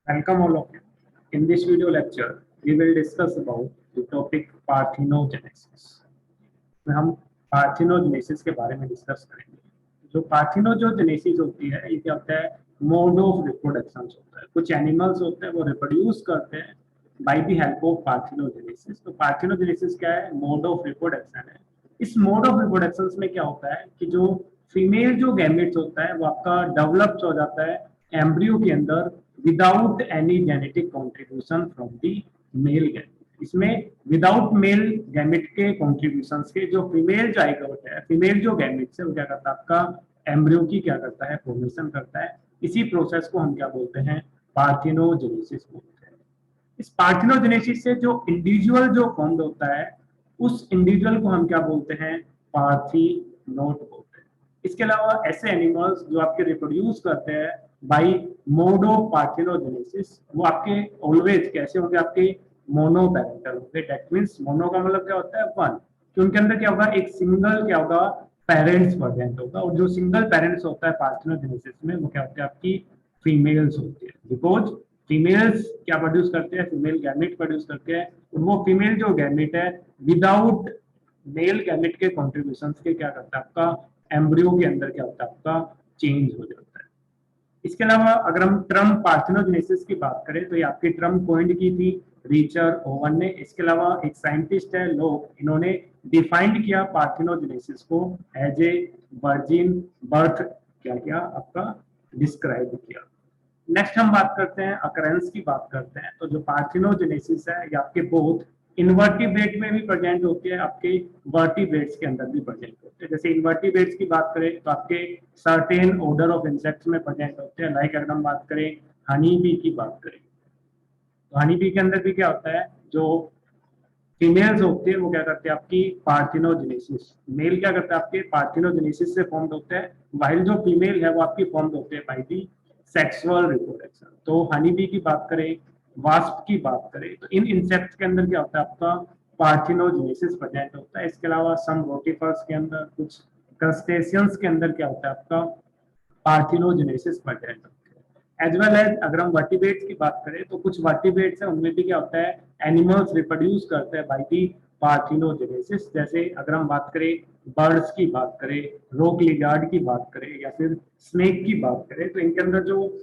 Welcome all of you. In this video lecture, we will discuss about the topic parthenogenesis. में हम parthenogenesis के बारे में discuss करेंगे। जो पार्थिनोजेनेसिस होती है ये क्या होता है, मोड ऑफ रिप्रोडक्शन होता है। कुछ एनिमल्स होते हैं वो रिप्रोड्यूस करते हैं by the help of parthenogenesis. तो पार्थिनोजेनेसिस क्या है, मोड ऑफ रिप्रोडक्शन है। इस मोड ऑफ रिप्रोडक्शन में क्या होता है कि जो फीमेल जो गैमेट्स होता है वो आपका डेवलप हो जाता है एम्ब्रियो के अंदर without any genetic contribution from the male gamete. इसमें विदाउट मेल गैमेट के कॉन्ट्रीब्यूशन के जो फीमेल जाइगोट है, फीमेल जो गैमेट्स है वो क्या करता है, आपका एम्ब्रियो की क्या करता है, फॉर्मेशन करता है। इसी प्रोसेस को हम क्या बोलते हैं, पार्थिनोजेनेसिस बोलते हैं। इस पार्थिनोजेनेसिस से जो इंडिविजुअल जो फॉर्म होता है उस इंडिविजुअल को हम क्या बोलते हैं, पार्थिनोट बोलते हैं। इसके अलावा ऐसे एनिमल्स जो आपके रिप्रोड्यूस करते हैं बाई मोड ऑफ पार्थिनोजेनेसिस, वो आपके ऑलवेज कैसे होंगे, आपके मोनो पैरेंटल होंगे। दैट मींस मोनो का मतलब क्या होता है, वन, कि उनके अंदर क्या होगा, एक सिंगल क्या होगा, पेरेंट्स प्रेजेंट होगा। और जो सिंगल पेरेंट्स होता है पार्थिनोजेनेसिस में वो क्या होता है, आपकी फीमेल्स होती है। बिकॉज फीमेल्स क्या प्रोड्यूस करते हैं, फीमेल गैमेट प्रोड्यूस करते हैं। और वो फीमेल जो गैमेट है विदाउट मेल गैमेट के कॉन्ट्रीब्यूशन के क्या करता है, आपका एम्ब्रियो के अंदर क्या होता है, आपका चेंज हो जाता है। इसके अलावा अगर हम टर्म पार्थिनोजेनेसिस की बात करें तो ये आपकी टर्म कोइंड की थी रिचर्ड ओवन ने। इसके अलावा एक साइंटिस्ट है लोग, इन्होंने डिफाइंड किया पार्थिनोजेनेसिस को एज ए वर्जिन बर्थ, क्या किया, आपका डिस्क्राइब किया। नेक्स्ट हम बात करते हैं अकरेंस की बात करते हैं। तो जो पार्थिनोजेनेसिस है ये आपके बोथ इनवर्टिब्रेट में भी प्रेजेंट होती है, आपके वर्टिब्रेट्स के अंदर भी प्रेजेंट होते हैं। जैसे इनवर्टिब्रेट्स की बात करें तो आपके सर्टेन ऑर्डर ऑफ इंसेक्ट्स में प्रेजेंट होते हैं। लाइक अगर हम बात करें हनी बी की बात करें तो हनी बी के अंदर भी क्या होता है, जो फीमेल्स होते हैं वो क्या करते हैं, आपकी पार्थिनोजेनेसिस, मेल क्या करते हैं, आपके पार्थिनोजेनेसिस से फॉर्म्ड होते हैं, वाइल जो फीमेल है वो आपकी फॉर्म्ड होते हैं बाय दी सेक्सुअल रिप्रोडक्शन। तो हनी बी की बात करें, वास्प की बात करें तो इन इंसेक्ट्स के अंदर क्या होता है, आपका पार्थिनोजेनेसिस प्रेजेंट होता है। इसके अलावा सम रोटिफर्स के अंदर, कुछ क्रस्टेशियंस के अंदर क्या होता है, आपका पार्थिनोजेनेसिस प्रेजेंट होता है। एज वेल एज अगर हम वर्टिब्रेट्स की बात करें तो कुछ वर्टिब्रेट्स है उनमें भी क्या होता है, एनिमल्स रिप्रोड्यूस करते हैं बाय दी पार्थिनोजेनेसिस। जैसे अगर हम बात करें बर्ड्स की बात करें, रॉक लिजार्ड की बात करें या फिर स्नेक की बात करें तो इनके अंदर जो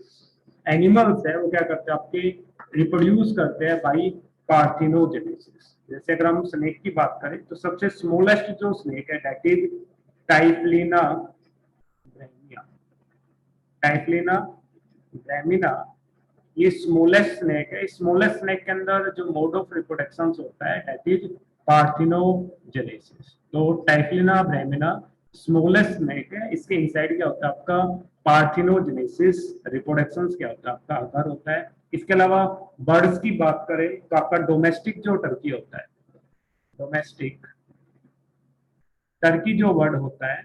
एनिमल्स है वो क्या करते हैं, आपके रिप्रोड्यूस करते हैं बाई पार्थिनोजेनेसिस। जैसे अगर हम स्नेक की बात करें तो सबसे स्मॉलेस्ट जो स्नेक है दैट इज टाइफलिना ब्रैमिया। टाइफलिना ब्रैमिना ये स्मॉलेस्ट स्नेक है। स्मॉलेस्ट स्नेक के अंदर जो मोड ऑफ रिप्रोडक्शन होता है दैट इज पार्थिनोजेनेसिस। तो टाइफलिना ब्रैमिना स्मॉलेस्ट स्नेक है, इसके इनसाइड क्या होता है, आपका पार्थिनोजेनेसिस रिप्रोडक्शन क्या होता है, आपका आकार होता है। इसके अलावा बर्ड्स की बात करें तो आपका डोमेस्टिक जो टर्की होता है, डोमेस्टिक टर्की जो बर्ड होता है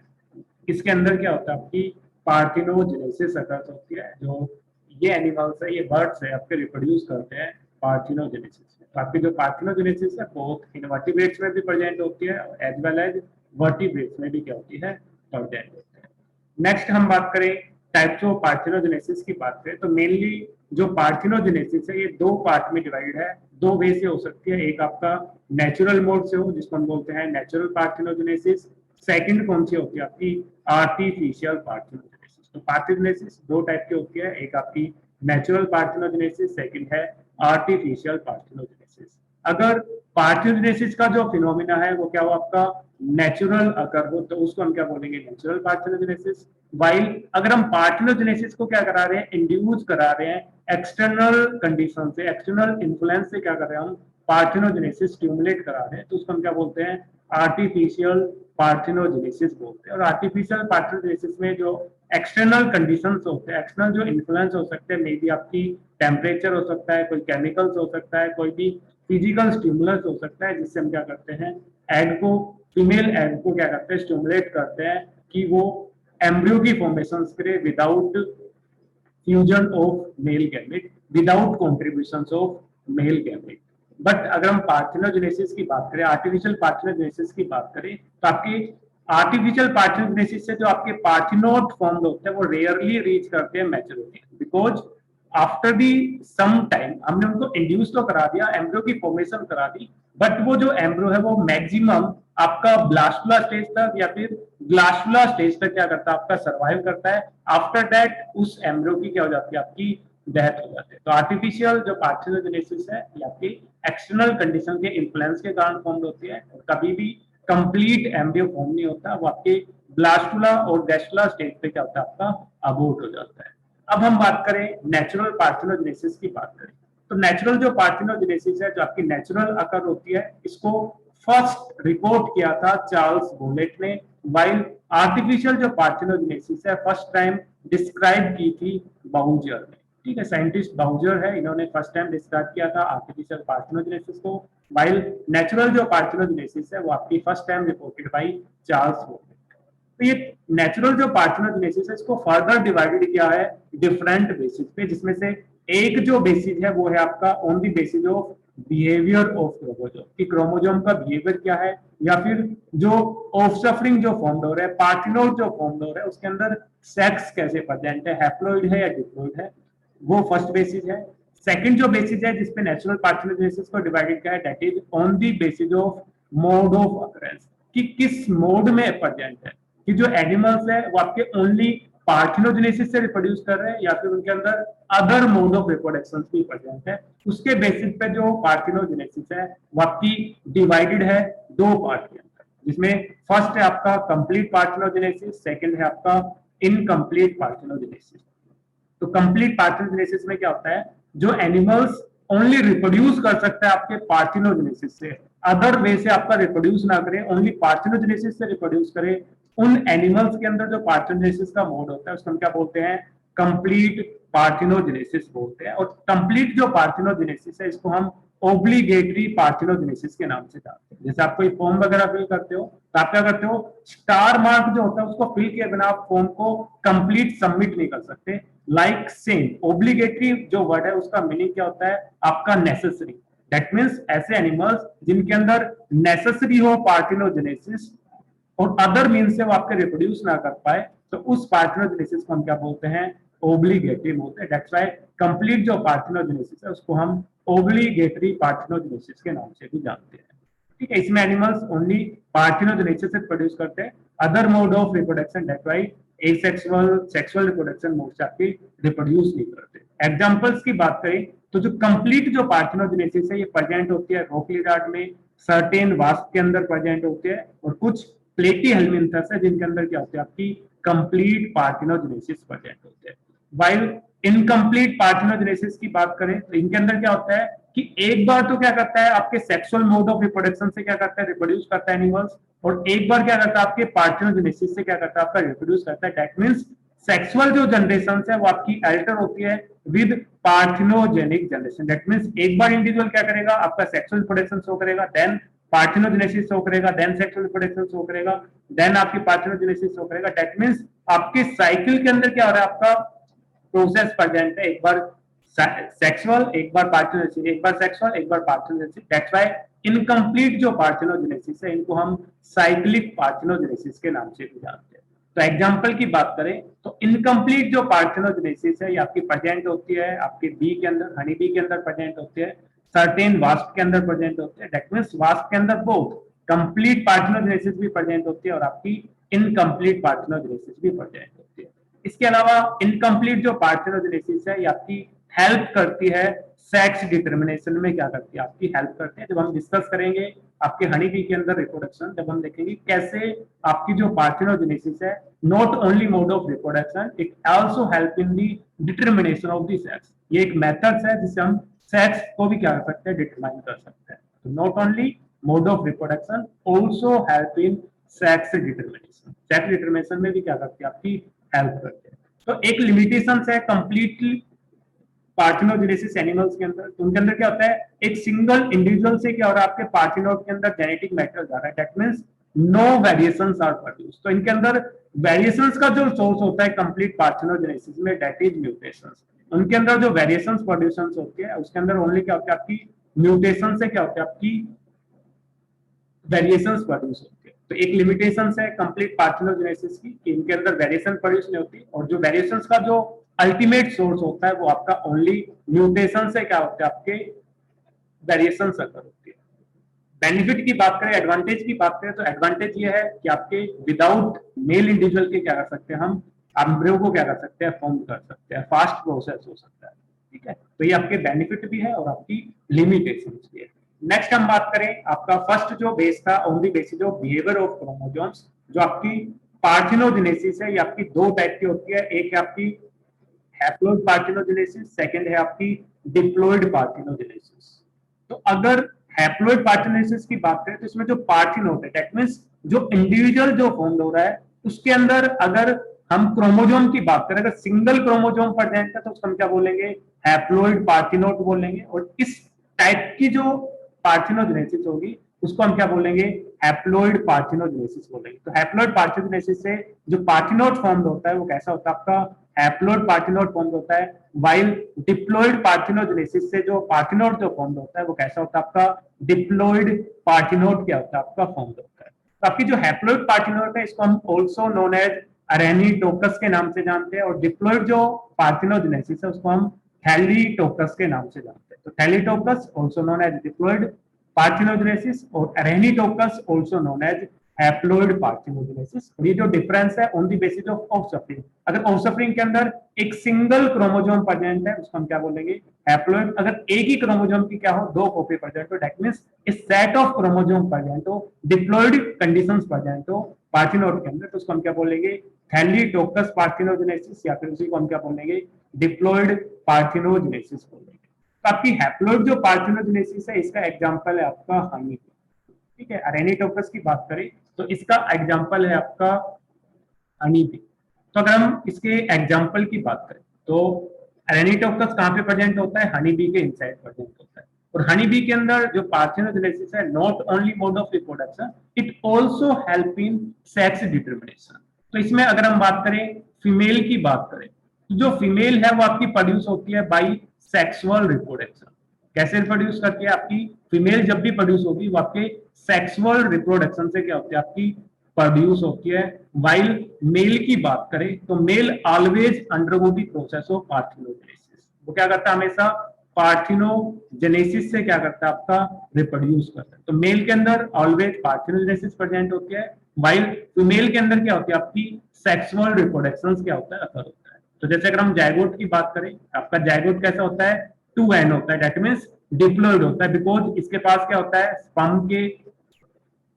इसके अंदर क्या होता है, आपकी पार्थिनोजेनेसिस अकर्स होती है। जो ये एनिमल्स है, ये बर्ड्स है, आपके रिप्रोड्यूस करते हैं पार्थिनोजेनेसिस में। तो आपकी जो पार्थिनोजेनेसिस है बहुत इनवर्टिब्रेट्स में भी प्रेजेंट होती है एज वेल एज वर्टिब्रेट्स में भी क्या होती है, प्रेजेंट होती है। नेक्स्ट हम बात करें टाइप्स ऑफ पार्थिनोजेनेसिस की बात करें तो मेनली जो पार्थिनोजेनेसिस है ये दो पार्ट में डिवाइड है, दो वे से हो सकती है। एक आपका नेचुरल मोड से हो जिसको हम बोलते हैं नेचुरल पार्थिनोजेनेसिस। सेकंड कौन सी होती है, आपकी आर्टिफिशियल पार्थिनोजेनेसिस। तो पार्थिनोजेनेसिस दो टाइप की होती है, एक आपकी नेचुरल पार्थिनोजेनेसिस, सेकंड है आर्टिफिशियल पार्थिनोजेनेसिस। अगर पार्थिनोजेनेसिस का जो फिनोमिना है वो क्या हो, आपका नेचुरल अगर हो तो उसको हम क्या बोलेंगे, नेचुरल पार्थिनोजेनेसिस। वाइल अगर हम पार्थिनोजेनेसिस को क्या करा रहे हैं, इंड्यूस करा रहे हैं एक्सटर्नल कंडीशन से, एक्सटर्नल इन्फ्लुएंस से क्या कर रहे हैं हम, पार्थिनोजेनेसिस स्टिमुलेट करा रहे हैं तो उसको हम क्या बोलते हैं, आर्टिफिशियल पार्थिनोजेनेसिस बोलते हैं। और आर्टिफिशियल पार्थिनोजेनेसिस में जो एक्सटर्नल कंडीशंस होते हैं, एक्सटर्नल जो इन्फ्लुएंस हो सकते हैं, मे बी आपकी टेम्परेचर हो सकता है, कोई केमिकल्स हो सकता है, कोई भी फिजिकल स्टिमुलस हो सकता है, जिससे हम क्या करते हैं, एग को, फीमेल एग को क्या करते हैं, स्टिमुलेट करते हैं कि वो एम्ब्रियो की फॉर्मेशन करे without fusion of male gamete, without contribution of male gamete. But अगर हम पार्थिनोजेनेसिस की बात करें, आर्टिफिशियल पार्थिनोजेनेसिस की बात करें तो आपकी आर्टिफिशियल पार्थिनोजेनेसिस से जो आपके पार्थिनोट फॉर्म होते हैं वो रेयरली रीच करते हैं maturity. Because after the some time हमने उनको इंड्यूस तो करा दिया, एम्ब्रियो की फॉर्मेशन करा दी, बट वो जो एम्ब्रियो है वो मैक्सिमम आपका ब्लास्टुला स्टेज तक या फिर ग्लास्टुला स्टेज तक क्या करता है, आपका सर्वाइव करता है। आफ्टर दैट उस एम्ब्रियो की क्या हो जाती है, आपकी डेथ हो जाती है। तो आर्टिफिशियल जो पार्थिनोजेनेसिस है ये आपकी एक्सटर्नल कंडीशन के इन्फ्लुएंस के कारण फॉर्म होती है, और कभी भी कंप्लीट एम्ब्रियो फॉर्म नहीं होता, वो आपके ब्लास्टुला और गैस्टुला स्टेज पे क्या होता है, आपका अबोर्ट हो जाता है। अब हम बात करें नेचुरल पार्थिनोजेनेसिस की बात करें, तो नेचुरल जो पार्थिनोजेनेसिस है, जो आपकी नेचुरल अकर होती है, इसको फर्स्ट रिपोर्ट किया था चार्ल्स बोलेट ने, वाइल आर्टिफिशियल जो पार्थिनोजेनेसिस है फर्स्ट टाइम डिस्क्राइब की थी बाउजर ने। ठीक है, साइंटिस्ट बाउजर है, इन्होंने फर्स्ट टाइम डिस्क्राइब किया था आर्टिफिशियल पार्थिनोजेनेसिस को, वाइल नेचुरल जो पार्थिनोजेनेसिस है वो आपकी first time reported by Charles Bonnet. तो ये नेचुरल जो पार्थिनोजेनेसिस है इसको फर्दर डिवाइडेड किया है डिफरेंट बेसिस पे, जिसमें से एक जो बेसिस है वो है आपका on the basis of behaviour of chromosome, कि क्रोमोजोम का बिहेवियर क्या है, या फिर जो ऑफस्प्रिंग जो फॉर्म हो रहा है, पार्थिनोड जो फॉर्म हो रहा है, उसके अंदर सेक्स कैसे प्रेजेंट है, हैप्लॉइड है या डिप्लॉइड है, वो फर्स्ट बेसिस है। सेकंड जो बेसिस है जिसपे नेचुरल पार्थिनोजेनेसिस को डिवाइडेड किया है, that is on the basis of mode of occurrence, कि किस मोड में प्रेजेंट है, कि जो एनिमल्स है वो आपके ओनली पार्थिनोजेनेसिस से रिप्रोड्यूस कर रहे हैं या फिर उनके अंदर अदर मोड ऑफ रिप्रोडक्शन भी प्रेजेंट है। उसके बेसिस पे जो पार्थिनोजेनेसिस है वो आपकी डिवाइडेड है दो पार्ट के अंदर, जिसमें फर्स्ट है आपका कंप्लीट पार्थिनोजेनेसिस, सेकंड है आपका इनकम्प्लीट पार्थिनोजेनेसिस। तो कंप्लीट पार्थिनोजेनेसिस में क्या होता है, जो एनिमल्स ओनली रिप्रोड्यूस कर सकता है आपके पार्थिनोजेनेसिस से, अदर वे से आपका रिप्रोड्यूस ना करे, ओनली पार्थिनोजेनेसिस से रिप्रोड्यूस करे, उन एनिमल्स के अंदर जो पार्थिनोजेनेसिस का मोड होता है उसको हम क्या बोलते हैं, कंप्लीट पार्थिनोजेनेसिस बोलते हैं। और कंप्लीट जो पार्थिनोजेनेसिस है इसको हम ओब्लिगेटरी पार्थिनोजेनेसिस के नाम से जानते हैं। जैसे आप कोई फॉर्म वगैरह फिल करते हो तो आप क्या करते हो, स्टार मार्क जो होता है उसको फिल किए बिना आप फॉर्म को कंप्लीट सबमिट नहीं कर सकते। लाइक सेम ओब्लिगेटरी जो वर्ड है उसका मीनिंग क्या होता है, आपका नेसेसरी। दैट मीन्स ऐसे एनिमल्स जिनके अंदर नेसेसरी हो पार्थिनोजेनेसिस और अदर मीन से वो आपके रिप्रोड्यूस ना कर पाए, तो उस पार्थिनोजेनेसिस को हम क्या बोलते हैं, ओब्लिगेटरी बोलते हैं। दैट्स व्हाई कंप्लीट जो पार्थिनोजेनेसिस है उसको हम ओब्लिगेटरी पार्थिनोजेनेसिस के नाम से भी जानते हैं। ठीक है, इसमें एनिमल्स ओनली पार्थिनोजेनेसिस से प्रोड्यूस करते हैं, other mode of reproduction that's why asexual sexual reproduction mode से आपकी रिप्रोड्यूस नहीं करते। एग्जांपल्स की बात करें तो जो कंप्लीट जो पार्थिनोजेनेसिस है ये प्रेजेंट होती है रोक्लिडार्ड में, सर्टेन वास्प के अंदर प्रेजेंट होते हैं, और कुछ प्लेटी हेलमिंथस है जिनके अंदर क्या होती है, आपकी कंप्लीट पार्थिनोजेनेसिस प्रेजेंट होते हैं। वाइल इनकम्प्लीट पार्थिनोजेनेसिस की बात करें तो इनके अंदर क्या होता है कि एक बार तो क्या करता है आपके सेक्सुअल मोड ऑफ रिप्रोडक्शन से क्या करता है, रिप्रोड्यूस करता है एनिमल्स, और एक बार क्या करता है आपके पार्थिनोजेनेसिस से क्या करता है, आपका रिप्रोड्यूस करता है। दैट मींस सेक्सुअल जो जनरेशन है वो आपकी अल्टर होती है विद पार्थिनोजेनिक जनरेशन। दैट मींस एक बार इंडिविजुअल क्या करेगा, आपका सेक्सुअल रिप्रोडक्शन शो करेगा, देन पार्थिनोजेनेसिस शो करेगा, देन सेक्सुअल रिप्रोडक्शन शो करेगा, देन आपकी पार्थिनोजेनेसिस शो करेगा। दैट मींस आपके साइकिल के अंदर क्या हो रहा है, आपका प्रोसेस प्रेजेंट है, एक बार सेक्सुअल, एक बार पार्थिनोजेनेसिस, एक बार सेक्सुअल, एक बार पार्थिनोजेनेसिस। दैट्स व्हाई इनकम्प्लीट जो पार्थिनोजेनेसिस है इनको हम साइक्लिक पार्थिनोजेनेसिस के नाम से भी जानते हैं। तो एग्जांपल की बात करें तो इनकम्प्लीट जो पार्थिनोजेनेसिस है ये आपकी प्रेजेंट होती है आपके बी के अंदर, हनी बी के अंदर प्रेजेंट होती है, सर्टेन वास्प के अंदर प्रेजेंट होते हैं। दैट मींस वास्प के अंदर बोथ कंप्लीट पार्थिनोजेनेसिस भी प्रेजेंट होती है और आपकी इनकम्प्लीट पार्थिनोजेनेसिस भी प्रेजेंट होती है। इसके अलावा इनकम्प्लीट जो पार्थिनोजेनेसिस है ये आपकी हेल्प करती है सेक्स डिटर्मिनेशन में, क्या करती है, आपकी हेल्प करते हैं। जब हम डिस्कस करेंगे आपके हनी बी के अंदर रिप्रोडक्शन, जब हम देखेंगे कैसे आपकी जो पार्थिनोजेनेसिस है not only mode of reproduction, it also help in the determination of the sex. ये एक मेथड्स है जिससे हम सेक्स को भी क्या कर सकते हैं, डिटरमाइन कर सकते हैं। तो not only mode of reproduction also help in sex determination, sex determination में भी क्या करती है, आपकी हेल्प करते हैं। तो एक लिमिटेशन है कंप्लीटली पार्थिनोजेनेसिस एनिमल्स के अंदर, तो उनके अंदर क्या होता है, एक सिंगल इंडिविजुअल से क्या हो रहा है, आपके पार्थिनोड के अंदर जेनेटिक मैटर जा रहा है। That means no variations are produced. तो इनके अंदर वेरिएशंस का जो सोर्स होता है कंप्लीट पार्थिनोजेनेसिस में, दैट इज म्यूटेशंस। उनके अंदर जो वेरिएशंस प्रोड्यूशंस होती है उसके अंदर ओनली क्या होता है, आपकी म्यूटेशन से क्या होता है, आपकी वेरिएशंस प्रोड्यूस होती है। तो एक लिमिटेशन है कंप्लीट पार्थिनोजेनेसिस की कि इनके अंदर वेरिएशन प्रोड्यूस नहीं होती, और जो वेरिएशंस का जो अल्टीमेट सोर्स होता है वो आपका ओनली म्यूटेशन से क्या होता है, आपके वेरिएशन अकर होती है। बेनिफिट की बात करें, एडवांटेज की बात करें, तो एडवांटेज ये है कि आपके विदाउट मेल इंडिविजुअल के क्या कर सकते हैं, हम एम्ब्रियो को क्या कर सकते हैं, फॉर्म कर सकते हैं, फास्ट प्रोसेस हो सकता है। ठीक है, तो ये आपके बेनिफिट भी है और आपकी लिमिटेशंस भी है। नेक्स्ट हम बात करें, आपका फर्स्ट जो बेस था on the basis of behaviour of chromosomes, जो आपकी पार्थिनोजेनेसिस है, ये आपकी दो टाइप की होती है। एक है आपकी हैप्लॉइड पार्थिनोजेनेसिस, सेकंड है आपकी डिप्लॉइड पार्थिनोजेनेसिस। तो अगर हैप्लॉइड पार्थिनोजेनेसिस की बात करें तो इसमें जो पार्थिनोड है, दैट मींस जो इंडिविजुअल जो फॉर्म हो रहा है उसके अंदर अगर हम क्रोमोसोम की बात करें, अगर सिंगल क्रोमोसोम प्रेजेंट है तो उसको हम क्या बोलेंगे, हैप्लॉइड पार्थिनोड बोलेंगे। और इस टाइप की जो पार्थिनोजेनेसिस होगी उसको हम क्या बोलेंगे, हैप्लॉइड पार्थिनोजेनेसिस बोलेंगे। तो हैप्लॉइड पार्थिनोजेनेसिस से जो पार्थिनोड फॉर्म होता है वो कैसा होता है, आपका हैप्लॉइड पार्थिनोड फॉर्म होता है। वाइल डिप्लॉइड पार्थिनोजेनेसिस से जो पार्थिनोड जो फॉर्म होता है वो कैसा होता है, आपका डिप्लॉइड पार्थिनोड क्या होता है, आपका फॉर्म होता है। तो आपकी जो हैप्लॉइड पार्थिनोड है इसको हम ऑल्सो नोन एज अरेनिटोकस के नाम से जानते हैं, और डिप्लॉइड जो पार्थिनोजेनेसिस है उसको हम थैलीटोकस के नाम से जानते हैं। तो thelytokous also known as diploid parthenogenesis और arrhenotokous also known as haploid parthenogenesis. और ये जो डिफरेंस है on the basis of offspring, अगर ऑफस्प्रिंग के अंदर एक सिंगल क्रोमोसोम प्रेजेंट है उसको हम क्या बोलेंगे, हैप्लॉइड। अगर एक ही क्रोमोसोम की क्या हो, दो कॉपी प्रेजेंट हो, that means A set of chromosome present हो, डिप्लॉइड कंडीशंस प्रेजेंट हो पार्थिनोड के अंदर, तो उसको हम क्या बोलेंगे, थैलीटोकस पार्थिनोजेनेसिस, या फिर उसी को हम क्या बोलेंगे, डिप्लॉइड पार्थिनोजेनेसिस बोलेंगे। तो आपकी हैप्लॉइड जो पार्थिनोजेनेसिस है इसका एग्जांपल है आपका हनी। ठीक है, अरेनिटोकस की बात करें तो इसका एग्जांपल है आपका हनी बी। तो अगर हम इसके एग्जांपल की बात करें तो अरेनिटोकस कहां पे प्रेजेंट होता है, हनी बी के इनसाइड प्रेजेंट होता है। और हनी बी के अंदर जो पार्थिनोजेनेसिस है not only mode of reproduction, it also help in sex determination. तो इसमें अगर हम बात करें फीमेल की बात करें तो जो फीमेल है वो आपकी प्रोड्यूस होती है बाई सेक्सुअल रिप्रोडक्शन। कैसे प्रोड्यूस करती है, आपकी फीमेल जब भी प्रोड्यूस होगी वो आपके सेक्सुअल रिप्रोडक्शन से क्या होती है, आपकी प्रोड्यूस होती है। वाइल मेल की बात करें तो male always undergo the process of parthenogenesis, वो क्या करता है, हमेशा पार्थिनोजेनेसिस से क्या करता है, आपका रिप्रोड्यूस करता है। तो मेल के अंदर ऑलवेज पार्थिनोजेनेसिस प्रेजेंट होती है, वाइल फीमेल के अंदर क्या होती है, आपकी सेक्सुअल रिप्रोडक्शन क्या होता है, अकर होता है। तो जैसे अगर हम जायगोट की बात करें, आपका जायगोट कैसा होता है, 2n होता है, दैट मींस डिप्लॉइड होता है, बिकॉज इसके पास क्या होता है, स्पर्म के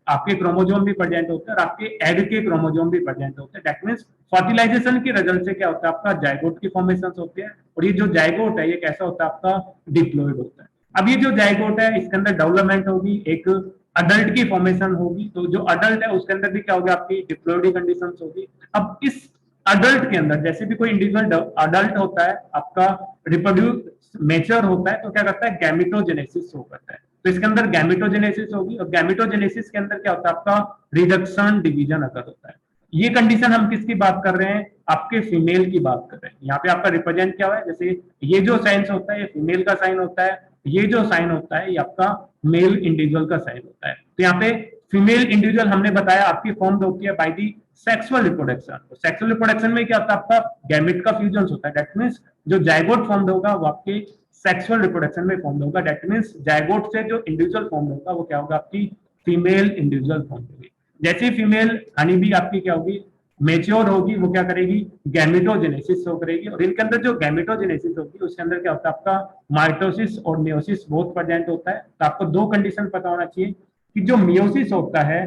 आपके क्रोमोसोम भी प्रेजेंट होते हैं और आपके एग के क्रोमोसोम भी प्रेजेंट होते हैं। दैट मींस फर्टिलाइजेशन के रिजल्ट से क्या होता है, आपका जायगोट की फॉर्मेशन होती है। और ये जो जायगोट है ये कैसा होता है, आपका डिप्लॉइड होता है। अब ये जो जायगोट है इसके अंदर डेवलपमेंट होगी, एक अडल्ट की फॉर्मेशन होगी। तो जो अडल्ट है उसके अंदर भी क्या होगा, आपकी डिप्लॉइड कंडीशन होगी। अब इस अडल्ट के अंदर जैसे भी कोई इंडिविजुअल अडल्ट होता है, आपका रिप्रोड्यूस मेच्योर होता है तो क्या करता है, गैमेटोजेनेसिस शो करता है। तो इसके अंदर गैमेटोजेनेसिस होगी, और गैमेटोजेनेसिस के अंदर क्या होता है, आपका रिडक्शन डिवीजन अकर होता है। ये कंडीशन हम किसकी बात कर रहे हैं, आपके फीमेल की बात कर रहे हैं। यहाँ पे आपका रिप्रेजेंट क्या है, जैसे ये जो साइन होता है ये फीमेल का साइन होता है, ये जो साइन होता है ये आपका मेल इंडिविजुअल का साइन होता है। तो यहाँ पे फीमेल इंडिविजुअल हमने बताया आपकी फॉर्म होती है बाय दी सेक्सुअल रिप्रोडक्शन। तो सेक्सुअल रिप्रोडक्शन में क्या होता है, आपका गैमेट का फ्यूजन होता है, दैट मींस जो जायगोट फॉर्म होगा वो आपके सेक्सुअल रिप्रोडक्शन में फॉर्म होगा। दैट मींस जायगोट से जो इंडिविजुअल फॉर्म होगा वो क्या होगा, आपकी फीमेल इंडिविजुअल फॉर्म होगी। जैसे ही फीमेल हनी बी आपकी क्या होगी, मेच्योर होगी, वो क्या करेगी, गैमेटोजेनेसिस शो करेगी। और इनके अंदर जो गैमेटोजेनेसिस होगी उसके अंदर क्या होता है, आपका माइटोसिस और मियोसिस बहुत प्रेजेंट होता है। तो आपको दो कंडीशन पता होना चाहिए कि जो मियोसिस होता है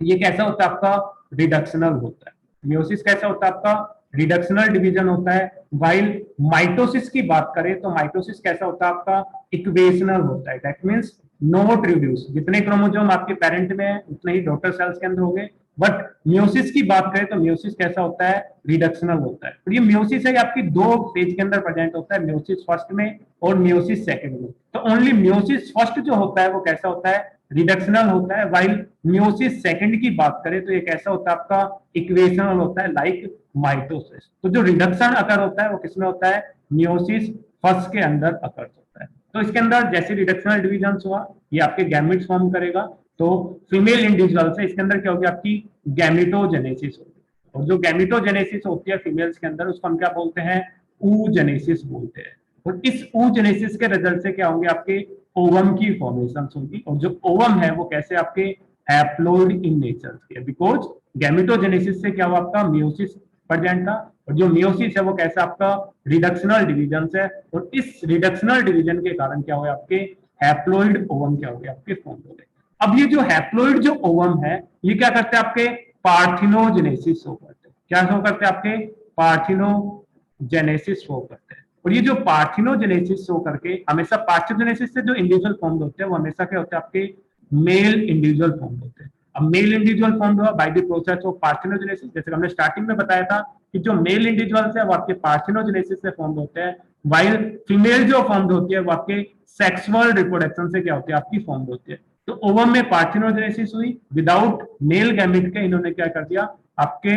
ये कैसा होता है, आपका रिडक्शनल होता है। मियोसिस कैसा होता है, आपका रिडक्शनल डिवीजन होता है। वाइल माइटोसिस की बात करें तो माइटोसिस कैसा होता है, आपका इक्वेशनल होता है। दैट मींस नॉट रिड्यूस, जितने क्रोमोसोम आपके पेरेंट में है उतने ही डॉटर सेल्स के अंदर होंगे। बट मियोसिस की बात करें तो मियोसिस कैसा होता है, रिडक्शनल होता है। और ये मियोसिस है आपकी दो फेज के अंदर प्रेजेंट होता है, मियोसिस फर्स्ट में और मियोसिस सेकंड में। तो ओनली मियोसिस फर्स्ट जो होता है वो कैसा होता है, रिडक्शनल होता है। वाइल मियोसिस सेकंड की बात करें तो ये कैसा होता है, आपका इक्वेशनल होता है, लाइक माइटोसिस। तो जो रिडक्शन अकर होता है वो किसमें होता है, मियोसिस फर्स्ट के अंदर अकर होता है। तो इसके अंदर जैसे रिडक्शनल डिवीजन हुआ ये आपके गैमेट्स फॉर्म करेगा, तो फीमेल इंडिविजुअल से इसके अंदर क्या होगी आपकी गैमेटोजेनेसिस होगी, और जो गैमेटोजेनेसिस होती है फीमेल्स के अंदर उसको हम क्या बोलते हैं, oogenesis बोलते हैं। और इस oogenesis के रिजल्ट से क्या होंगे, आपके ओवम की फॉर्मेशन होगी, और जो ओवम है वो कैसे आपके हैप्लॉइड इन नेचर के, बिकॉज गैमेटोजेनेसिस से क्या हुआ आपका मियोसिस प्रेजेंट था, और जो मियोसिस है वो कैसे आपका रिडक्शनल डिवीजन है, और इस रिडक्शनल डिवीजन के कारण क्या हुआ आपके हैप्लॉइड ओवम क्या हो गए आपके फॉर्म हो गए। अब ये जो हैप्लॉइड जो ओवम है ये क्या करते हैं आपके पार्थिनोजेनेसिस शो करते हैं, क्या शो करते हैं आपके पार्थिनोजेनेसिस शो करते हैं। और ये जो पार्थिनोजेनेसिस शो करके हमेशा पार्थिनोजेनेसिस से जो इंडिविजुअल फॉर्म होते हैं वो हमेशा क्या होते हैं आपके मेल इंडिविजुअल फॉर्म होते हैं। अब मेल इंडिविजुअल फॉर्म हुआ by the process of parthenogenesis, जैसे हमने स्टार्टिंग में बताया था कि जो मेल इंडिविजुअल्स है वो आपके पार्थिनोजेनेसिस से फॉर्म होते हैं, वाइल फीमेल जो फॉर्म होती है वो आपके सेक्सुअल रिप्रोडक्शन से क्या होती है आपकी फॉर्म होती है। तो ओवम में पार्थिनोजेनेसिस हुई विदाउट मेल गैमेट के, इन्होंने क्या कर दिया आपके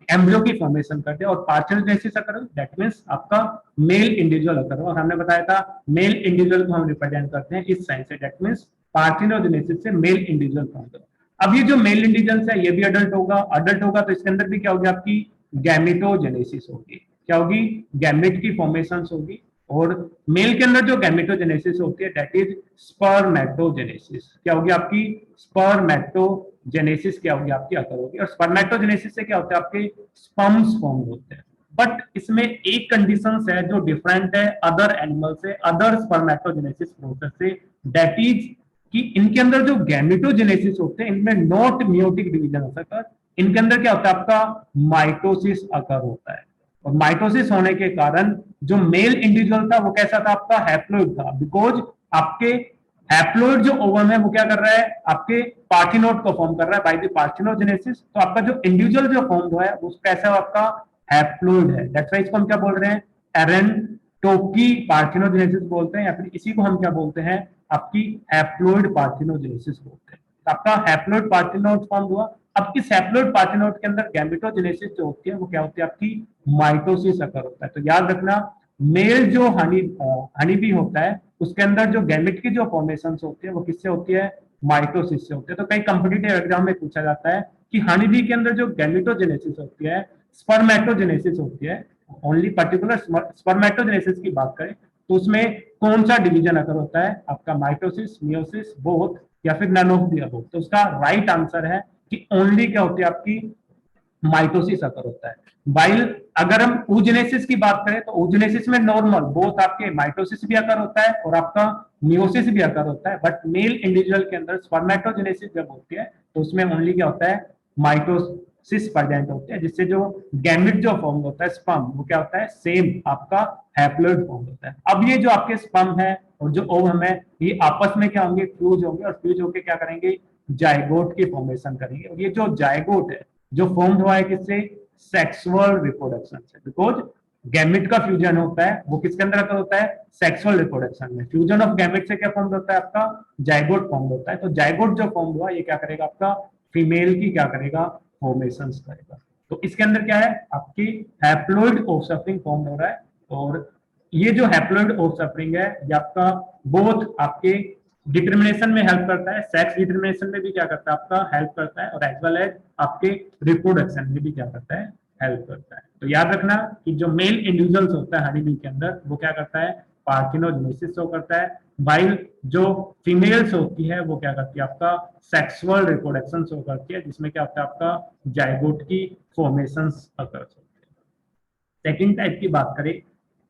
एम्ब्रियो की फॉर्मेशन करते हैं, और पार्थिनोजेनेसिस अगर दैट मींस आपका मेल इंडिविजुअल अगर, और हमने बताया था मेल इंडिविजुअल को हम रिप्रेजेंट करते हैं इस साइन से, दैट मींस पार्थिनोजेनेसिस से मेल इंडिविजुअल फॉर्म होगा। अब ये जो मेल इंडिविजुअल्स है ये भी अडल्ट होगा, अडल्ट होगा तो इसके अंदर भी क्या होगी आपकी गैमेटोजेनेसिस होगी, क्या होगी गैमेट की फॉर्मेशन होगी, और मेल के अंदर जो गैमेटोजेनेसिस होती है दैट इज स्पर्मेटोजेनेसिस, क्या होगी आपकी स्पर्मेटोजेनेसिस क्या होगी आपकी अकर होगी, और स्पर्मेटोजेनेसिस से क्या होता है आपके स्पर्म्स फॉर्म होते हैं। बट इसमें एक कंडीशन है जो डिफरेंट है अदर एनिमल से, अदर स्पर्मेटोजेनेसिस प्रोसेस से, दैट इज कि इनके अंदर जो गैमेटोजेनेसिस होते हैं इनमें नॉट मियोटिक डिवीजन होता है, इनके अंदर क्या होता है आपका माइटोसिस अकर होता है। और माइटोसिस होने के कारण जो मेल इंडिविजुअल था वो कैसा था आपका हैप्लॉइड था, बिकॉज आपके हैप्लॉइड जो ओवम है वो क्या कर रहा है आपके पार्थिनोड को फॉर्म कर रहा है बाय द पार्थिनोजेनेसिस, तो आपका जो इंडिविजुअल जो फॉर्म हुआ है वो कैसा आपका हैप्लॉइड है, दैट्स व्हाई इसको हम क्या बोल रहे हैं एरेंटोकी पार्थिनोजेनेसिस बोलते हैं, या फिर इसी को हम क्या बोलते हैं आपकी हैप्लॉइड पार्थिनोजेनेसिस बोलते हैं। तो आपका हैप्लॉइड पार्थिनोड फॉर्म हुआ। अब इस हैप्लॉइड पार्थिनोड के अंदर गैमेटोजेनेसिस जो होती है वो क्या होती है आपकी माइटोसिस अकर होता है। तो याद रखना मेल जो हनी बी होता है उसके अंदर जो गैमेट की जो फॉर्मेशन होती है वो किससे होती है माइटोसिस से होती है। तो कई कॉम्पिटिटिव एग्जाम में पूछा जाता है कि हनी बी के अंदर जो गैमेटोजेनेसिस होती है स्पर्मेटोजेनेसिस होती है, ओनली पर्टिकुलर स्पर्मेटोजेनेसिस की बात करें तो उसमें कौन सा डिवीजन अगर होता है आपका माइटोसिस मियोसिस बोथ या फिर नन ऑफ द अबव। तो उसका राइट आंसर है कि ओनली क्या होती है आपकी माइटोसिस अकर होता है। वाइल अगर हम oogenesis की बात करें तो oogenesis में नॉर्मल बोथ आपके माइटोसिस भी अकर होता है और आपका मियोसिस भी अकर होता है, बट मेल इंडिविजुअल के अंदर स्पर्मेटोजेनेसिस जब होती है तो उसमें ओनली क्या होता है माइटोसिस प्रेजेंट होते हैं, जिससे जो गैमेट जो फॉर्म होता है स्पर्म वो क्या होता है सेम आपका हैप्लॉइड फॉर्म होता है। अब ये जो आपके स्पर्म है और जो ओवम है ये आपस में क्या होंगे फ्यूज होंगे, और फ्यूज होकर क्या करेंगे जायगोट की फॉर्मेशन करेंगे, और ये जो जायगोट है जो फॉर्म हुआ है किससे सेक्सुअल रिप्रोडक्शन से, बिकॉज गैमेट का फ्यूजन होता है वो किसके अंदर अगर होता है सेक्सुअल रिप्रोडक्शन में, फ्यूजन ऑफ गैमेट से क्या फॉर्म होता है आपका जायगोट फॉर्म होता है। तो जायगोट जो फॉर्म हुआ ये क्या करेगा आपका फीमेल की क्या करेगा फॉर्मेशन करेगा। तो इसके अंदर क्या है आपकी हैप्लॉइड ऑफस्प्रिंग फॉर्म हो रहा है, और ये जो हैप्लॉइड ऑफस्प्रिंग है ये आपका बोथ आपके डिटर्मिनेशन में हेल्प करता है, सेक्स डिटर्मिनेशन में भी क्या करता है आपका हेल्प करता है, और एज वेल एज आपके रिप्रोडक्शन में भी क्या करता है हेल्प करता है। तो याद रखना कि जो मेल इंडिविजुअल्स होता है हनी बी के अंदर वो क्या करता है पार्थिनोजेनेसिस शो करता है, वाइल जो फीमेल्स होती है वो क्या करती है आपका सेक्सुअल रिप्रोडक्शन शो करती है, जिसमें क्या होता है आपका जायगोट की फॉर्मेशन अकर होती है। सेकेंड टाइप की बात करें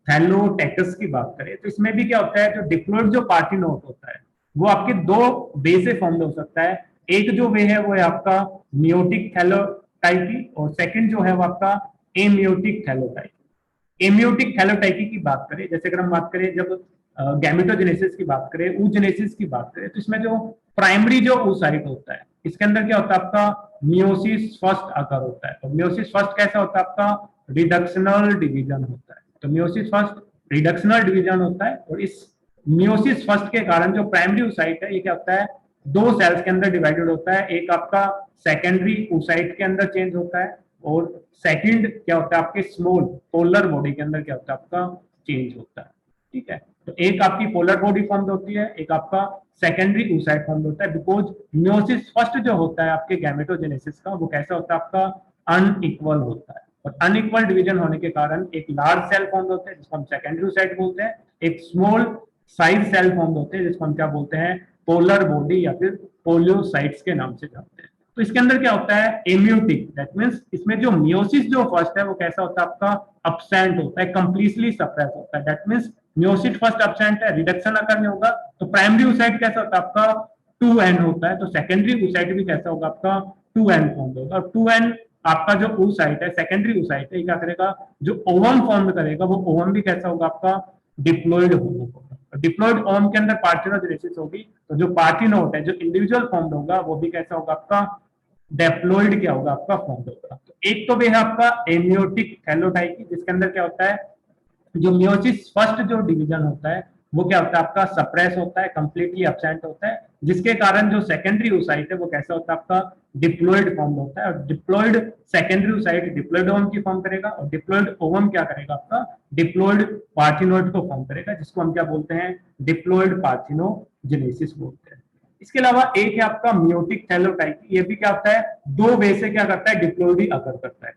थैलोटेकस की बात करें तो इसमें भी क्या होता है जो डिप्लॉइड जो पार्थिनोड होता है वो आपके दो वे से फॉर्म हो सकता है। एक जो वे है वो है आपका मियोटिक थैलोटाइकी, और सेकंड जो है वो आपका एमियोटिक थैलोटाइकी। एमियोटिक थैलोटाइकी की बात करें, जैसे अगर हम बात करें जब गैमेटोजेनेसिस की बात करें oogenesis की बात करें तो इसमें जो प्राइमरी जो oocyte होता है इसके अंदर क्या होता है आपका मियोसिस फर्स्ट अकर होता है। तो मियोसिस फर्स्ट कैसा होता है आपका रिडक्शनल डिवीजन होता है। तो मियोसिस फर्स्ट रिडक्शनल डिवीजन होता है, और इस मियोसिस फर्स्ट के कारण जो प्राइमरी oocyte है ये क्या होता है दो सेल्स के अंदर डिवाइडेड होता है, एक आपका सेकेंडरी oocyte के अंदर चेंज होता है, और सेकंड क्या होता है आपके स्मॉल पोलर बॉडी के अंदर क्या होता है आपका चेंज होता है। ठीक है। तो एक आपकी पोलर बॉडी फॉर्म होती है, एक आपका सेकेंडरी oocyte फॉर्म होता है, बिकॉज मियोसिस फर्स्ट जो होता है आपके गैमेटोजेनेसिस का, वो कैसा होता है आपका अनइक्वल होता है, और अनइक्वल डिवीजन होने के कारण एक लार्ज सेल फॉर्म होते हैं जिसको हम सेकेंडरी oocyte बोलते हैं, एक स्मॉल साइज सेल फॉर्म होते हैं जिसको हम क्या बोलते हैं, पोलर बॉडी या फिर पोलियोसाइट्स के नाम से जानते हैं। तो इसके अंदर क्या होता है, एम्यूटिक, दैट मींस इसमें जो मियोसिस जो फर्स्ट है वो कैसा होता है आपका अब्सेंट होता है, कंप्लीटली सप्रेस होता है, that means meiosis first absent है, रिडक्शन अकर नहीं होगा। तो प्राइमरी oocyte कैसा होता है आपका 2n होता है, तो सेकेंडरी oocyte भी कैसा होगा आपका 2n फॉर्म होगा। और 2n आपका जो oocyte है, सेकेंडरी oocyte है, क्या करेगा, जो ओवम फॉर्म करेगा वो ओवम भी कैसा होगा आपका डिप्लॉइड होगा। डिप्लॉइड ओवम के अंदर पार्थिनोजेनेसिस होगी, तो जो पार्थिनोड है, जो इंडिविजुअल फॉर्म होगा वो भी कैसा होगा आपका डेप्लॉइड क्या होगा आपका फॉर्म होगा। तो एक तो भी है आपका एमियोटिक थैलोडाइकी, जिसके अंदर क्या होता है, जो मियोसिस फर्स्ट जो डिवीजन होता है वो क्या होता है आपका सप्रेस होता है, कंप्लीटली एब्सेंट होता है, जिसके कारण जो सेकेंडरी oocyte है वो कैसा होता है आपका डिप्लॉइड फॉर्म होता है। और diploid secondary oocyte diploid ovum की फॉर्म करेगा, और डिप्लॉइड ओवम क्या करेगा आपका डिप्लॉइड पार्थिनोइड को फॉर्म करेगा, जिसको हम क्या बोलते हैं, डिप्लॉइड पार्थिनोजेनेसिस बोलते हैं। इसके अलावा एक है आपका मियोटिक थैलोडाइकी, ये भी क्या होता है, दो वे से क्या करता है, डिप्लॉइडी अकर करता है,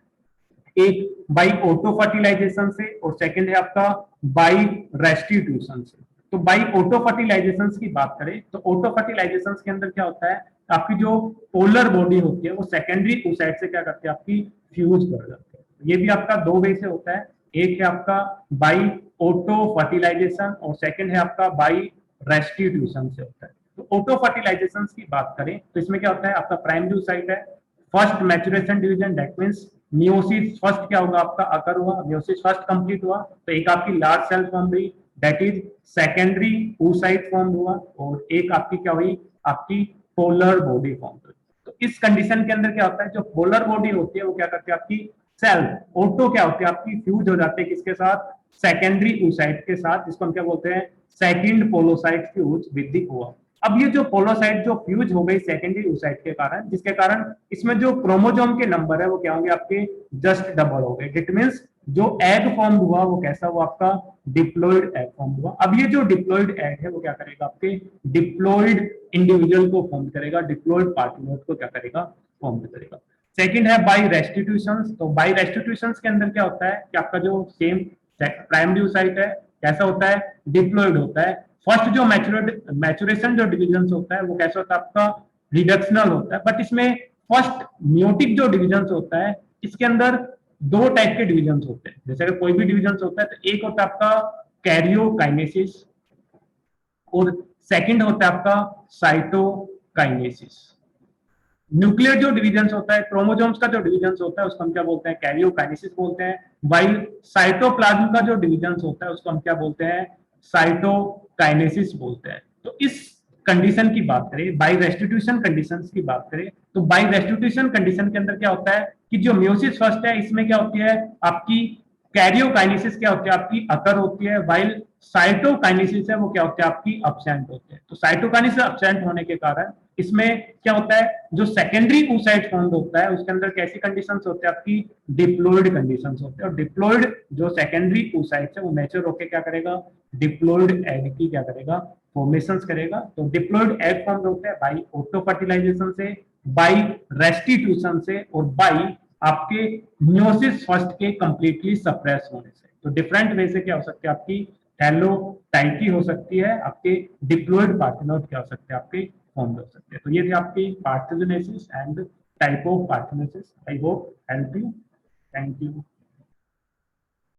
एक बाई ऑटो फर्टिलाइजेशन से और सेकंड है आपका बाई रेस्टिट्यूशन से। तो बाई ऑटो फर्टिलाइजेशन की बात करें तो ऑटो फर्टिलाइजेशन के अंदर क्या होता है, आपकी जो पोलर बॉडी होती है वो सेकेंडरी oocyte से क्या करती है आपकी फ्यूज कर जाती है। ये भी आपका दो वे से होता है, एक है आपका बाई ऑटो फर्टिलाइजेशन और सेकंड है आपका बाई रेस्टिट्यूशन से होता है। तो ऑटो फर्टिलाइजेशन की बात करें तो इसमें क्या होता है, आपका प्राइमरी oocyte है, first maturation division, that means meiosis first क्या होगा आपका अकर हुआ, मियोसिस फर्स्ट कंप्लीट हुआ, तो एक आपकी लार्ज सेल फॉर्म हुई, that is secondary oocyte form हुआ, और एक आपकी क्या हुई, आपकी पोलर बॉडी फॉर्म हुई। तो इस कंडीशन के अंदर क्या होता है, जो पोलर बॉडी होती है वो क्या करती है आपकी सेल ऑटो क्या होती है आपकी फ्यूज हो जाते हैं किसके साथ, सेकेंडरी oocyte के साथ, जिसको हम क्या बोलते हैं, second polocyte fuse with the ovum. अब ये जो पोलोसाइट जो फ्यूज हो गई सेकेंडरी oocyte के कारण, जिसके कारण इसमें जो क्रोमोसोम के नंबर है वो क्या होंगे आपके जस्ट डबल हो गए, इट मींस जो एग फॉर्म हुआ वो कैसा हुआ आपका डिप्लॉइड एग फॉर्म हुआ। अब ये जो डिप्लॉइड एग है वो क्या करेगा आपके डिप्लॉइड इंडिविजुअल को फॉर्म करेगा, डिप्लॉइड पार्टनर को क्या करेगा फॉर्म करेगा। सेकंड है बाई रेस्टिट्यूशन। तो बाई रेस्टिट्यूशन के अंदर क्या होता है कि आपका जो सेम प्राइमरी oocyte है कैसा होता है, डिप्लॉइड होता है। फर्स्ट जो मैचुरेशन जो डिविजन होता है वो कैसा होता है आपका रिडक्शनल होता है, बट इसमें फर्स्ट म्यूटिक जो डिविजन होता है इसके अंदर दो टाइप के डिविजन होते हैं। जैसे अगर कोई भी डिविजन होता है तो एक होता है आपका कैरियोकाइनेसिस और सेकंड होता है आपका साइटोकाइनेसिस। न्यूक्लियर जो डिवीजन होता है, क्रोमोसोम्स का जो डिवीजन होता है उसको हम क्या बोलते हैं, कैरियोकाइनेसिस बोलते हैं, वाइल साइटोप्लाज्म का जो डिवीजन होता है उसको हम क्या बोलते हैं, साइटोकाइनेसिस बोलते हैं। तो इस कंडीशन की बात करें, बाई रेस्टिट्यूशन कंडीशंस की बात करें तो बाई रेस्टिट्यूशन कंडीशन के अंदर क्या होता है कि जो मियोसिस फर्स्ट है इसमें क्या होती है आपकी कैरियोकाइनेसिस क्या होती है आपकी अकर होती है, वाइल साइटोकाइनेसिस है वो क्या होती है आपकी अब्सेंट होते हैं। तो साइटोकाइनेसिस अब्सेंट होने के कारण इसमें क्या होता है, जो सेकेंडरी oocyte फॉर्म होता है उसके अंदर कैसी कंडीशंस होते हैं आपकी डिप्लॉइड कंडीशंस होते हैं, और डिप्लॉइड जो सेकेंडरी oocyte है वो मैच्योर होकर क्या करेगा, डिप्लॉइड एग की क्या करेगा फॉर्मेशन करेगा। तो डिप्लॉइड एग फॉर्म होते हैं बाई ऑटो फर्टिलाइजेशन से, बाई रेस्टिट्यूशन से और बाई आपके मियोसिस फर्स्ट के कंप्लीटली सप्रेस होने से। तो डिफरेंट वे से क्या हो सकती है आपकी थैलोडाइकी हो सकती है, आपके डिप्लॉइड पार्थिनोइड क्या हो सकते हैं आपके फॉर्म हो सकते हैं। तो ये थे आपकी parthenogenesis and type of parthenogenesis. I hope help you. Thank you.